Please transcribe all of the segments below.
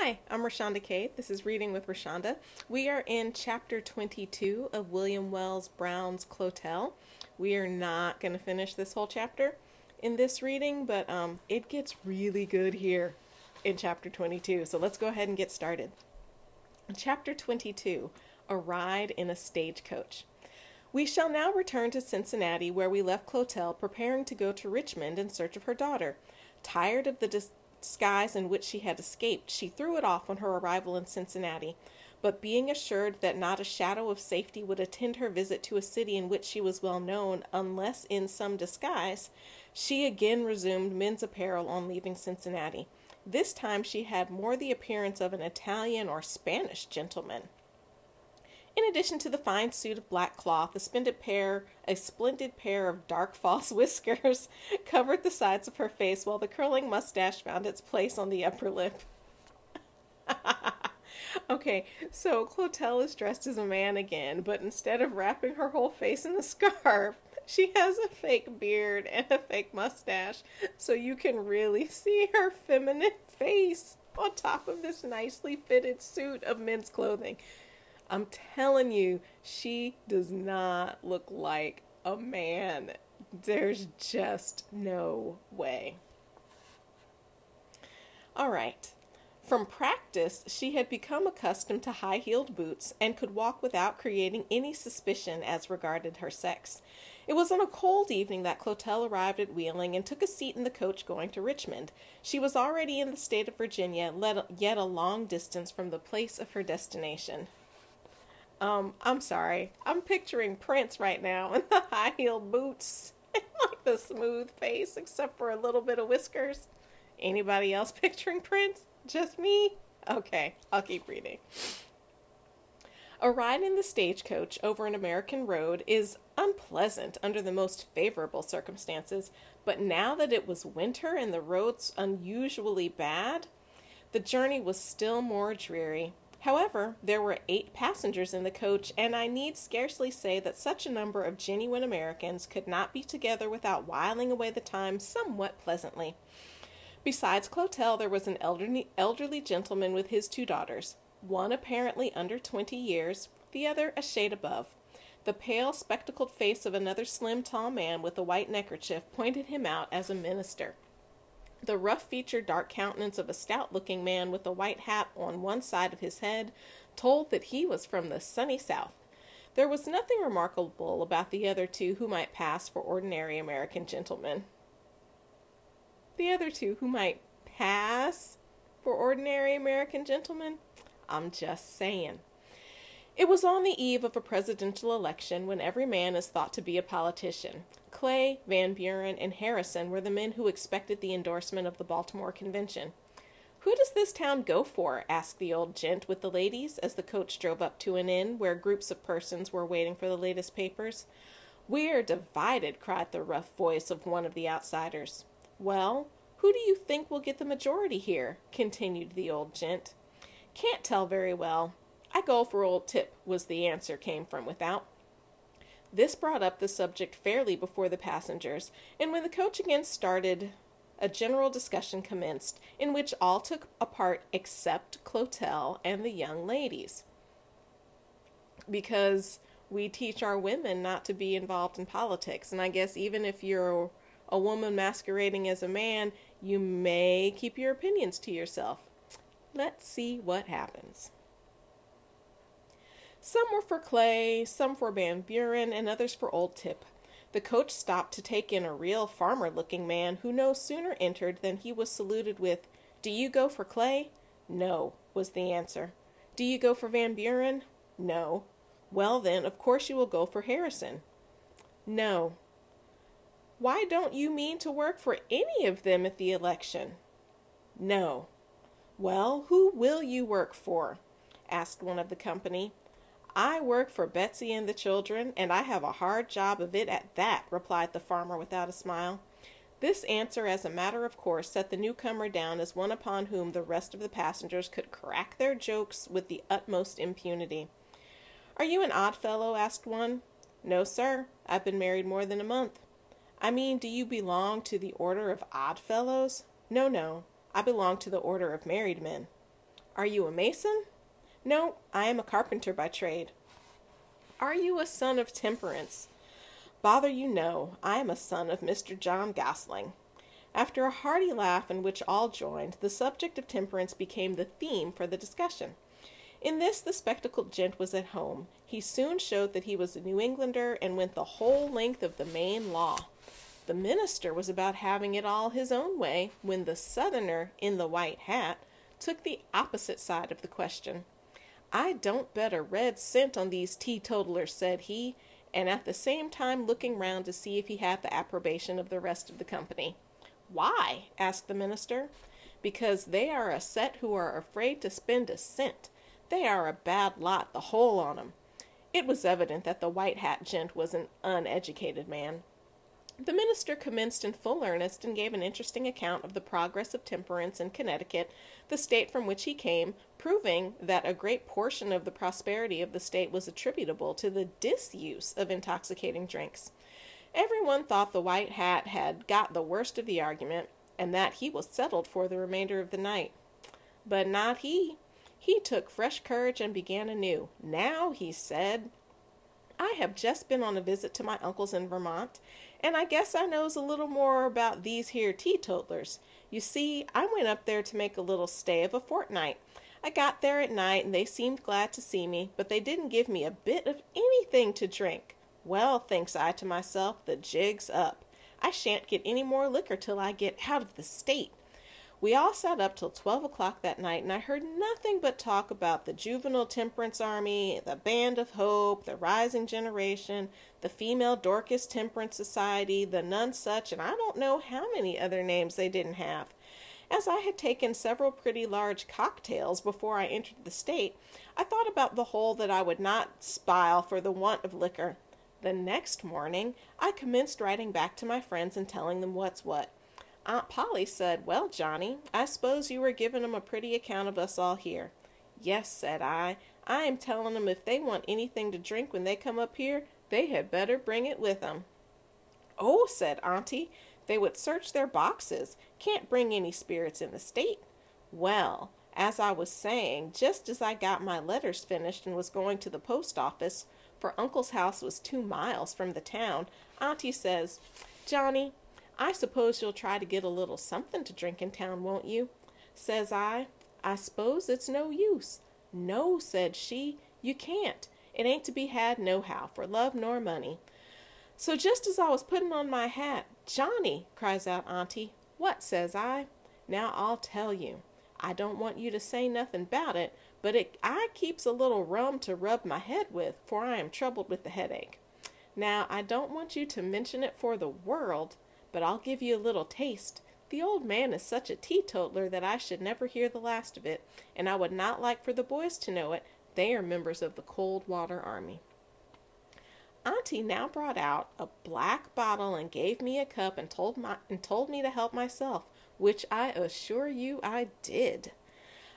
Hi, I'm Rashonda Cade. This is Reading with Rashonda. We are in chapter 22 of William Wells Brown's Clotel. We are not going to finish this whole chapter in this reading, but it gets really good here in chapter 22. So let's go ahead and get started. Chapter 22, A Ride in a Stagecoach. We shall now return to Cincinnati, where we left Clotel, preparing to go to Richmond in search of her daughter. Tired of the disguise in which she had escaped, she threw it off on her arrival in Cincinnati, but being assured that not a shadow of safety would attend her visit to a city in which she was well known, unless in some disguise, she again resumed men's apparel on leaving Cincinnati. This time she had more the appearance of an Italian or Spanish gentleman. In addition to the fine suit of black cloth, a splendid pair of dark false whiskers covered the sides of her face, while the curling mustache found its place on the upper lip. Okay, so Clotel is dressed as a man again, but instead of wrapping her whole face in a scarf, she has a fake beard and a fake mustache, so you can really see her feminine face on top of this nicely fitted suit of men's clothing. I'm telling you, she does not look like a man. There's just no way. All right. From practice, she had become accustomed to high-heeled boots and could walk without creating any suspicion as regarded her sex. It was on a cold evening that Clotel arrived at Wheeling and took a seat in the coach going to Richmond. She was already in the state of Virginia, yet a long distance from the place of her destination. I'm sorry. I'm picturing Prince right now in the high-heeled boots and like the smooth face, except for a little bit of whiskers. Anybody else picturing Prince? Just me? Okay, I'll keep reading. A ride in the stagecoach over an American road is unpleasant under the most favorable circumstances, but now that it was winter and the roads unusually bad, the journey was still more dreary. However, there were 8 passengers in the coach, and I need scarcely say that such a number of genuine Americans could not be together without whiling away the time somewhat pleasantly. Besides Clotel, there was an elderly gentleman with his 2 daughters, one apparently under 20 years, the other a shade above. The pale, spectacled face of another slim, tall man with a white neckerchief pointed him out as a minister. The rough-featured, dark countenance of a stout-looking man with a white hat on one side of his head told that he was from the sunny South. There was nothing remarkable about the other 2 who might pass for ordinary American gentlemen. The other 2 who might pass for ordinary American gentlemen? I'm just saying. It was on the eve of a presidential election when every man is thought to be a politician. Clay, Van Buren, and Harrison were the men who expected the endorsement of the Baltimore Convention. "Who does this town go for?" asked the old gent with the ladies as the coach drove up to an inn where groups of persons were waiting for the latest papers. "We're divided," cried the rough voice of one of the outsiders. "Well, who do you think will get the majority here?" continued the old gent. "Can't tell very well. I go for old Tip," was the answer came from without. This brought up the subject fairly before the passengers, and when the coach again started, a general discussion commenced, in which all took a part except Clotel and the young ladies. Because we teach our women not to be involved in politics, and I guess even if you're a woman masquerading as a man, you may keep your opinions to yourself. Let's see what happens. Some were for Clay, some for Van Buren, and others for old Tip. The coach stopped to take in a real farmer-looking man who no sooner entered than he was saluted with, "Do you go for Clay?" "No," was the answer. "Do you go for Van Buren?" "No." "Well, then, of course you will go for Harrison." "No." "Why don't you mean to work for any of them at the election?" "No." "Well, who will you work for?" asked one of the company. "I work for Betsy and the children, and I have a hard job of it at that," replied the farmer without a smile. This answer, as a matter of course, set the newcomer down as one upon whom the rest of the passengers could crack their jokes with the utmost impunity. "Are you an odd fellow?" asked one. "No, sir. I've been married more than a month." "I mean, do you belong to the order of odd fellows?" "No, no. I belong to the order of married men." Are you a mason? No, I am a carpenter by trade. Are you a son of temperance? Bother you no, I am a son of Mr. John Gosling. After a hearty laugh in which all joined, the subject of temperance became the theme for the discussion. In this the spectacled gent was at home. He soon showed that he was a New Englander and went the whole length of the Maine law. The minister was about having it all his own way when the Southerner in the white hat took the opposite side of the question. I don't bet a red cent on these teetotalers, said he, and at the same time looking round to see if he had the approbation of the rest of the company. Why? Asked the minister. Because they are a set who are afraid to spend a cent. They are a bad lot, the whole on 'em. It was evident that the white hat gent was an uneducated man. The minister commenced in full earnest and gave an interesting account of the progress of temperance in Connecticut, the state from which he came, proving that a great portion of the prosperity of the state was attributable to the disuse of intoxicating drinks. Everyone thought the white hat had got the worst of the argument, and that he was settled for the remainder of the night. But not he. He took fresh courage and began anew. Now, he said, I have just been on a visit to my uncles in Vermont, and I guess I knows a little more about these here teetotalers. You see, I went up there to make a little stay of a fortnight. I got there at night, and they seemed glad to see me, but they didn't give me a bit of anything to drink. Well, thinks I to myself, the jig's up. I shan't get any more liquor till I get out of the state. We all sat up till 12 o'clock that night, and I heard nothing but talk about the Juvenile Temperance Army, the Band of Hope, the Rising Generation, the Female Dorcas Temperance Society, the Nonsuch, and I don't know how many other names they didn't have. As I had taken several pretty large cocktails before I entered the state, I thought about the whole that I would not spile for the want of liquor. The next morning, I commenced writing back to my friends and telling them what's what. Aunt Polly said, Well, Johnny, I suppose you were giving 'em a pretty account of us all here. Yes, said I am telling 'em if they want anything to drink when they come up here, they had better bring it with 'em. Oh, said Auntie, they would search their boxes. Can't bring any spirits in the state. Well, as I was saying, just as I got my letters finished and was going to the post office, for Uncle's house was 2 miles from the town, Auntie says, Johnny, I suppose you'll try to get a little something to drink in town, won't you? Says I suppose it's no use. No, said she, you can't. It ain't to be had nohow, for love nor money. So just as I was putting on my hat, Johnny, cries out Auntie. What, says I? Now I'll tell you. I don't want you to say nothing about it, but I keeps a little rum to rub my head with, for I am troubled with the headache. Now I don't want you to mention it for the world, but I'll give you a little taste. The old man is such a teetotaler that I should never hear the last of it, and I would not like for the boys to know it. They are members of the Cold Water Army. Auntie now brought out a black bottle and gave me a cup and told me to help myself, which I assure you I did.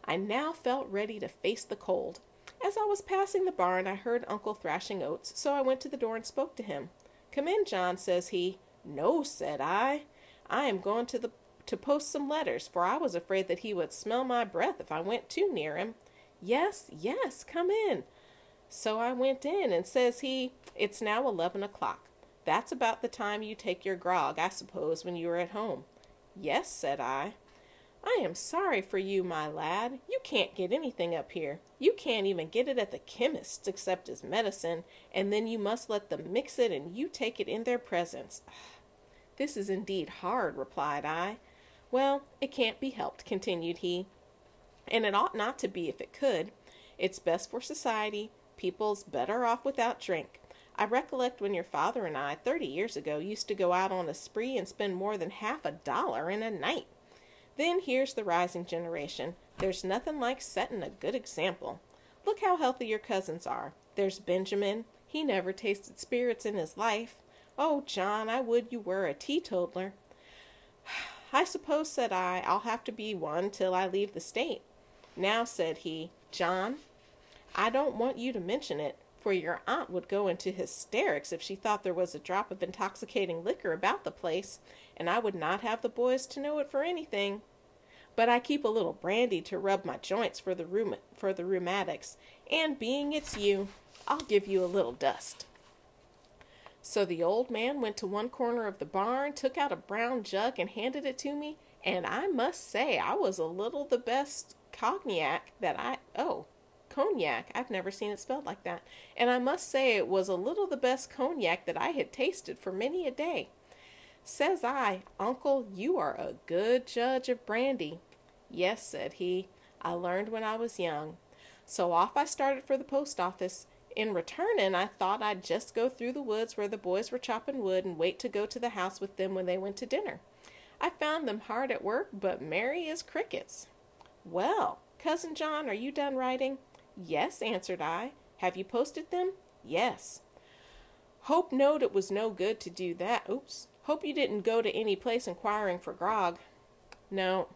I now felt ready to face the cold. As I was passing the barn, I heard Uncle thrashing oats, so I went to the door and spoke to him. Come in, John, says he. No, said I am going to post some letters, for I was afraid that he would smell my breath if I went too near him. Yes, come in. So I went in, and says he, It's now 11 o'clock. That's about the time you take your grog, I suppose, when you are at home. Yes, said I am sorry for you, my lad. You can't get anything up here. You can't even get it at the chemist's except as medicine, and then you must let them mix it and you take it in their presence. This is indeed hard, replied I. Well, it can't be helped, continued he, and it ought not to be if it could. It's best for society. People's better off without drink. I recollect when your father and I, 30 years ago, used to go out on a spree and spend more than $50 in a night. Then here's the rising generation. There's nothing like setting a good example. Look how healthy your cousins are. There's Benjamin. He never tasted spirits in his life. Oh, John, I would you were a teetotaler. I suppose, said I, I'll have to be one till I leave the state. Now, said he, John, I don't want you to mention it, for your aunt would go into hysterics if she thought there was a drop of intoxicating liquor about the place, and I would not have the boys to know it for anything. but I keep a little brandy to rub my joints for the rheumatics, and being it's you, I'll give you a little dust." So the old man went to one corner of the barn, took out a brown jug, and handed it to me, and I must say I was a little the best cognac cognac, I've never seen it spelled like that, and I must say it was a little the best cognac that I had tasted for many a day. Says I, "Uncle, you are a good judge of brandy." "Yes," said he, "I learned when I was young." So off I started for the post office. In returning, I thought I'd just go through the woods where the boys were chopping wood and wait to go to the house with them when they went to dinner. I found them hard at work, but merry as crickets. "Well, Cousin John, are you done writing?" "Yes," answered I. "Have you posted them?" "Yes." "Hope knowed it was no good to do that. Hope you didn't go to any place inquiring for grog." "No.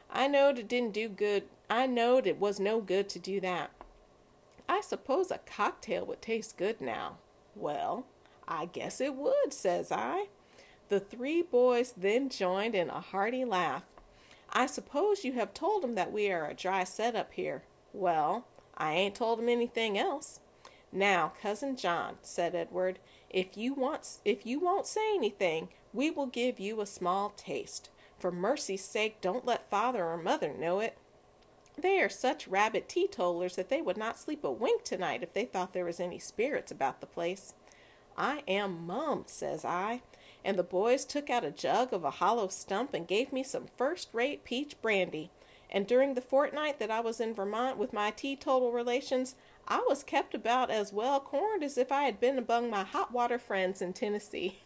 I knowed it didn't do good. I knowed it was no good to do that." "I suppose a cocktail would taste good now." "Well, I guess it would," says I. The three boys then joined in a hearty laugh. "I suppose you have told 'em that we are a dry set up here." "Well, I ain't told 'em anything else." "Now, Cousin John," said Edward, if you won't say anything, we will give you a small taste. For mercy's sake, don't let father or mother know it. They are such rabid teetotalers that they would not sleep a wink tonight if they thought there was any spirits about the place." "I am mum," says I, and the boys took out a jug of a hollow stump and gave me some first-rate peach brandy. And during the fortnight that I was in Vermont with my teetotal relations, I was kept about as well corned as if I had been among my hot water friends in Tennessee.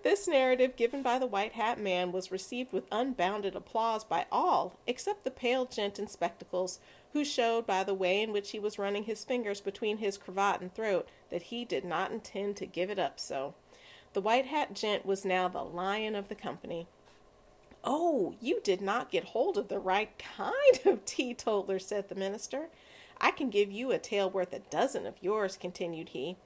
This narrative given by the white hat man was received with unbounded applause by all except the pale gent in spectacles, who showed by the way in which he was running his fingers between his cravat and throat that he did not intend to give it up so. The white hat gent was now the lion of the company. "Oh, you did not get hold of the right kind of teetotaler," said the minister. "I can give you a tale worth a dozen of yours," continued he.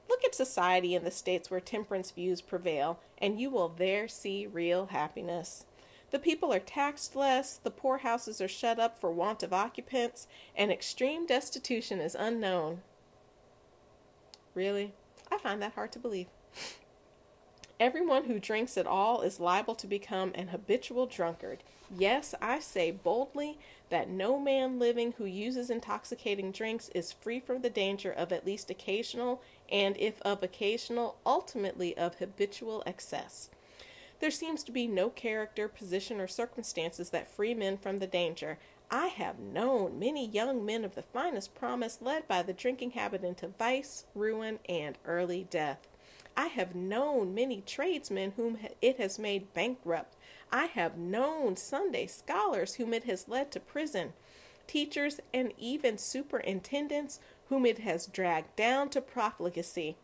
"Look at society in the states where temperance views prevail, and you will there see real happiness. The people are taxed less, the poorhouses are shut up for want of occupants, and extreme destitution is unknown." Really? I find that hard to believe. "Everyone who drinks at all is liable to become an habitual drunkard. Yes, I say boldly that no man living who uses intoxicating drinks is free from the danger of at least occasional, and if of occasional, ultimately of habitual excess. There seems to be no character, position, or circumstances that free men from the danger. I have known many young men of the finest promise led by the drinking habit into vice, ruin, and early death. I have known many tradesmen whom it has made bankrupt. I have known Sunday scholars whom it has led to prison, teachers and even superintendents whom it has dragged down to profligacy.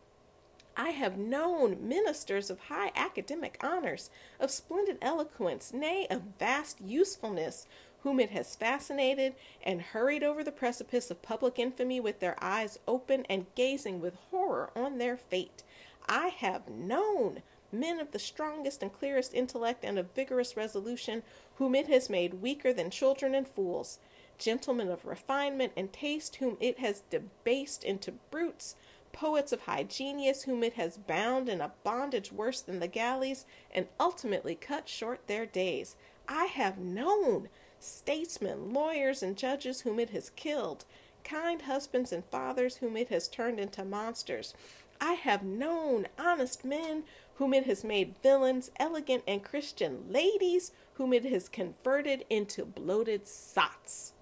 I have known ministers of high academic honors, of splendid eloquence, nay, of vast usefulness, whom it has fascinated and hurried over the precipice of public infamy with their eyes open and gazing with horror on their fate. I have known men of the strongest and clearest intellect and of vigorous resolution, whom it has made weaker than children and fools, gentlemen of refinement and taste, whom it has debased into brutes, poets of high genius, whom it has bound in a bondage worse than the galleys, and ultimately cut short their days. I have known statesmen, lawyers, and judges whom it has killed, kind husbands and fathers whom it has turned into monsters. I have known honest men whom it has made villains, elegant and Christian ladies whom it has converted into bloated sots.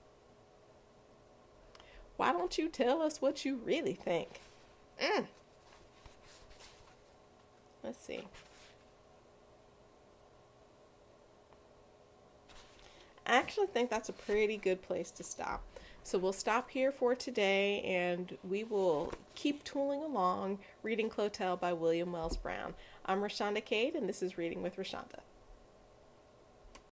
Why don't you tell us what you really think? Let's see. I actually think that's a pretty good place to stop. So we'll stop here for today, and we will keep tooling along reading Clotel by William Wells Brown. I'm Rashonda Cade, and this is Reading with Rashonda.